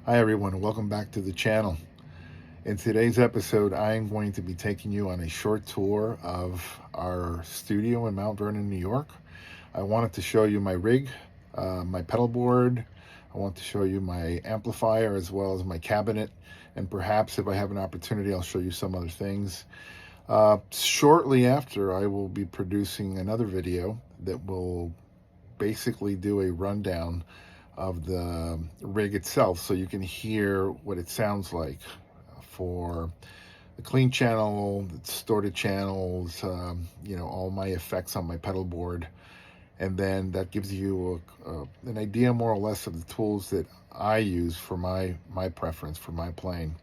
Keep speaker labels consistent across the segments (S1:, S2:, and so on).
S1: Hi everyone, and welcome back to the channel. In today's episode, I am going to be taking you on a short tour of our studio in Mount Vernon, New York. I wanted to show you my rig, my pedal board. I want to show you my amplifier as well as my cabinet, and perhaps if I have an opportunity, I'll show you some other things. Shortly after, I will be producing another video that will basically do a rundown of the rig itself so you can hear what it sounds like for the clean channel, the distorted channels, all my effects on my pedal board. And then that gives you an idea more or less of the tools that I use for my preference for my playing.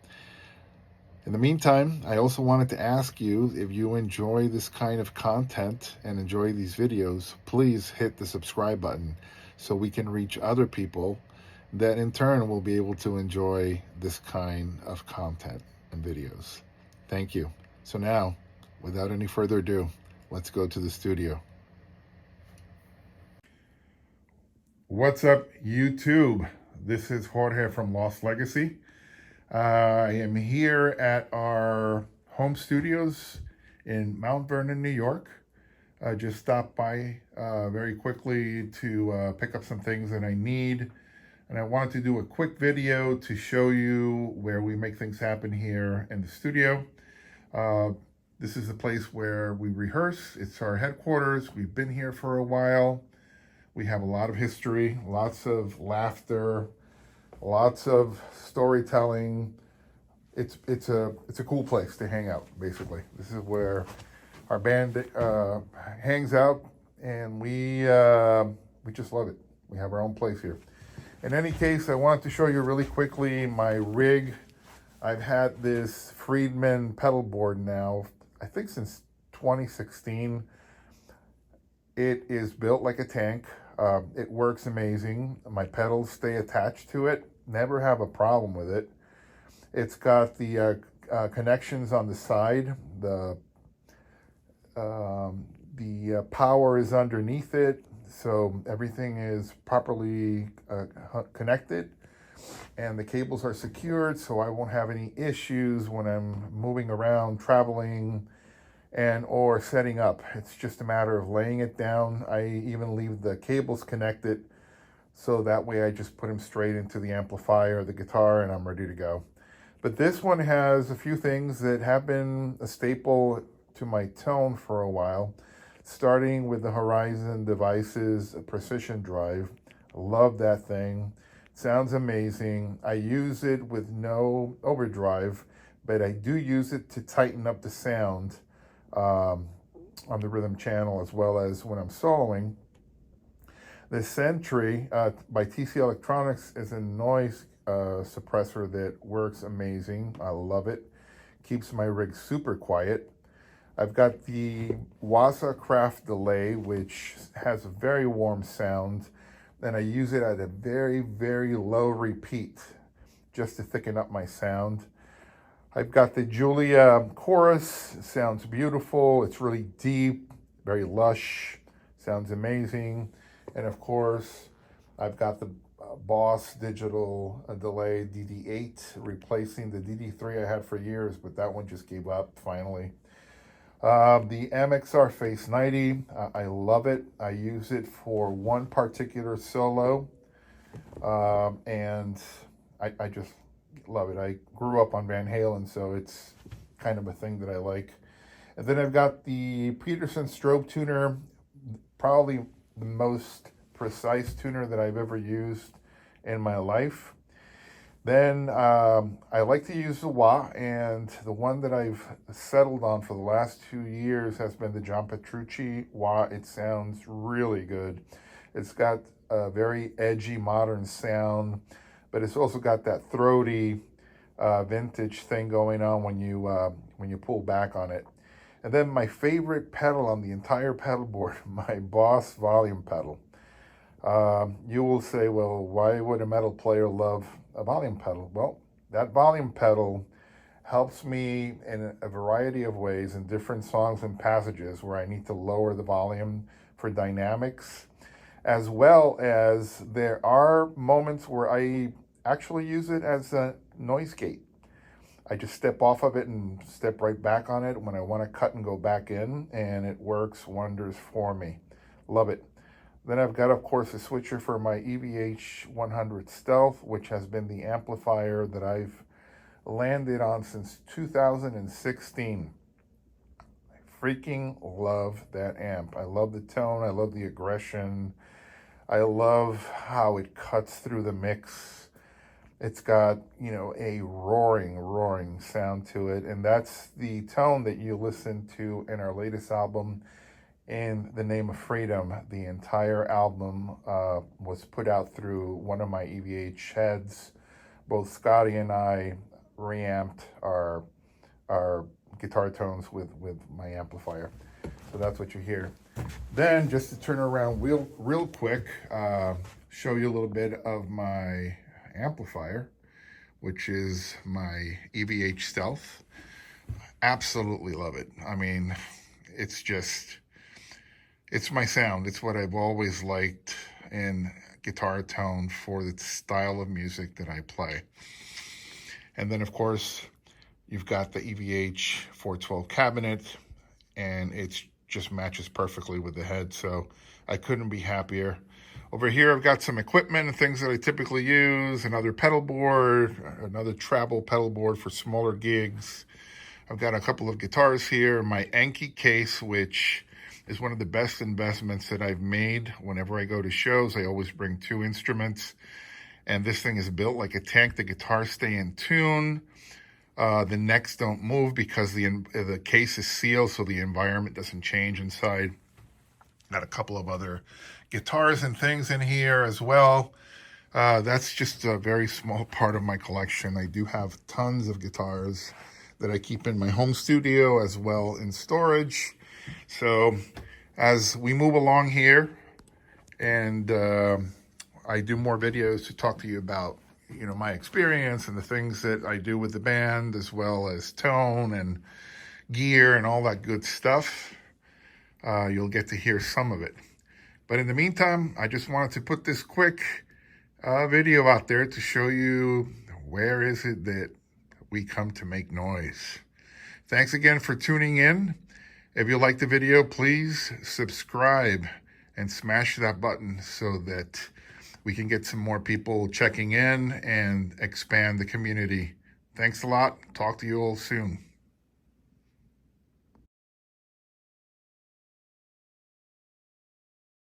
S1: In the meantime, I also wanted to ask you, if you enjoy this kind of content and enjoy these videos, please hit the subscribe button so we can reach other people that in turn will be able to enjoy this kind of content and videos. Thank you. So now, without any further ado, let's go to the studio. What's up, YouTube? This is Jorge from Lost Legacy. I am here at our home studios in Mount Vernon, New York. I just stopped by very quickly to pick up some things that I need. And I wanted to do a quick video to show you where we make things happen here in the studio. This is the place where we rehearse. It's our headquarters. We've been here for a while. We have a lot of history, lots of laughter, lots of storytelling. It's a cool place to hang out, basically. This is where our band hangs out, and we just love it. We have our own place here. In any case, I wanted to show you really quickly my rig. I've had this Friedman pedal board now, I think since 2016. It is built like a tank. It works amazing. My pedals stay attached to it. Never have a problem with it. It's got the connections on the side. The power is underneath it, so everything is properly connected, and the cables are secured, so I won't have any issues when I'm moving around, traveling, and or setting up. It's just a matter of laying it down. I even leave the cables connected, so that way I just put them straight into the amplifier or the guitar and I'm ready to go. But this one has a few things that have been a staple to my tone for a while, starting with the Horizon Devices Precision Drive. I love that thing. It sounds amazing. I use it with no overdrive, but I do use it to tighten up the sound on the rhythm channel as well as when I'm soloing. The Sentry by TC Electronics is a noise suppressor that works amazing. I love it. Keeps my rig super quiet. I've got the Wasa Craft Delay, which has a very warm sound, and I use it at a very, very low repeat just to thicken up my sound. I've got the Julia Chorus. It sounds beautiful. It's really deep, very lush, sounds amazing. And of course, I've got the Boss Digital Delay DD8, replacing the DD3 I had for years, but that one just gave up finally. The MXR Face 90, I love it. I use it for one particular solo, and I just love it. I grew up on Van Halen, so it's kind of a thing that I like. And then I've got the Peterson Strobe Tuner, probably the most precise tuner that I've ever used in my life. Then I like to use the wah, and the one that I've settled on for the last 2 years has been the John Petrucci wah. It sounds really good. It's got a very edgy modern sound, but it's also got that throaty vintage thing going on when you pull back on it. And then my favorite pedal on the entire pedal board, my Boss volume pedal. You will say, well, why would a metal player love a volume pedal? Well, that volume pedal helps me in a variety of ways in different songs and passages where I need to lower the volume for dynamics, as well as there are moments where I actually use it as a noise gate. I just step off of it and step right back on it when I want to cut and go back in, and it works wonders for me. Love it. Then I've got, of course, a switcher for my EVH 100 Stealth, which has been the amplifier that I've landed on since 2016. I freaking love that amp. I love the tone. I love the aggression. I love how it cuts through the mix. It's got, you know, a roaring sound to it. And that's the tone that you listen to in our latest album, In the Name of Freedom. The entire album was put out through one of my EVH heads. Both Scotty and I reamped our guitar tones with my amplifier. So that's what you hear. Then, just to turn around real quick, show you a little bit of my amplifier, which is my EVH Stealth. Absolutely love it. I mean, it's my sound. It's what I've always liked in guitar tone for the style of music that I play. And then, of course, you've got the EVH 412 cabinet, and it just matches perfectly with the head, so I couldn't be happier. Over here, I've got some equipment and things that I typically use, another pedal board, another travel pedal board for smaller gigs. I've got a couple of guitars here, my Anki case, which is one of the best investments that I've made. Whenever I go to shows, I always bring 2 instruments, and this thing is built like a tank. The guitars stay in tune. The necks don't move because the case is sealed, so the environment doesn't change inside. Got a couple of other guitars and things in here as well. That's just a very small part of my collection. I do have tons of guitars that I keep in my home studio as well in storage. So as we move along here, and I do more videos to talk to you about, you know, my experience and the things that I do with the band, as well as tone and gear and all that good stuff. You'll get to hear some of it. But in the meantime, I just wanted to put this quick video out there to show you where is it that we come to make noise. Thanks again for tuning in. If you like the video, please subscribe and smash that button so that we can get some more people checking in and expand the community. Thanks a lot. Talk to you all soon.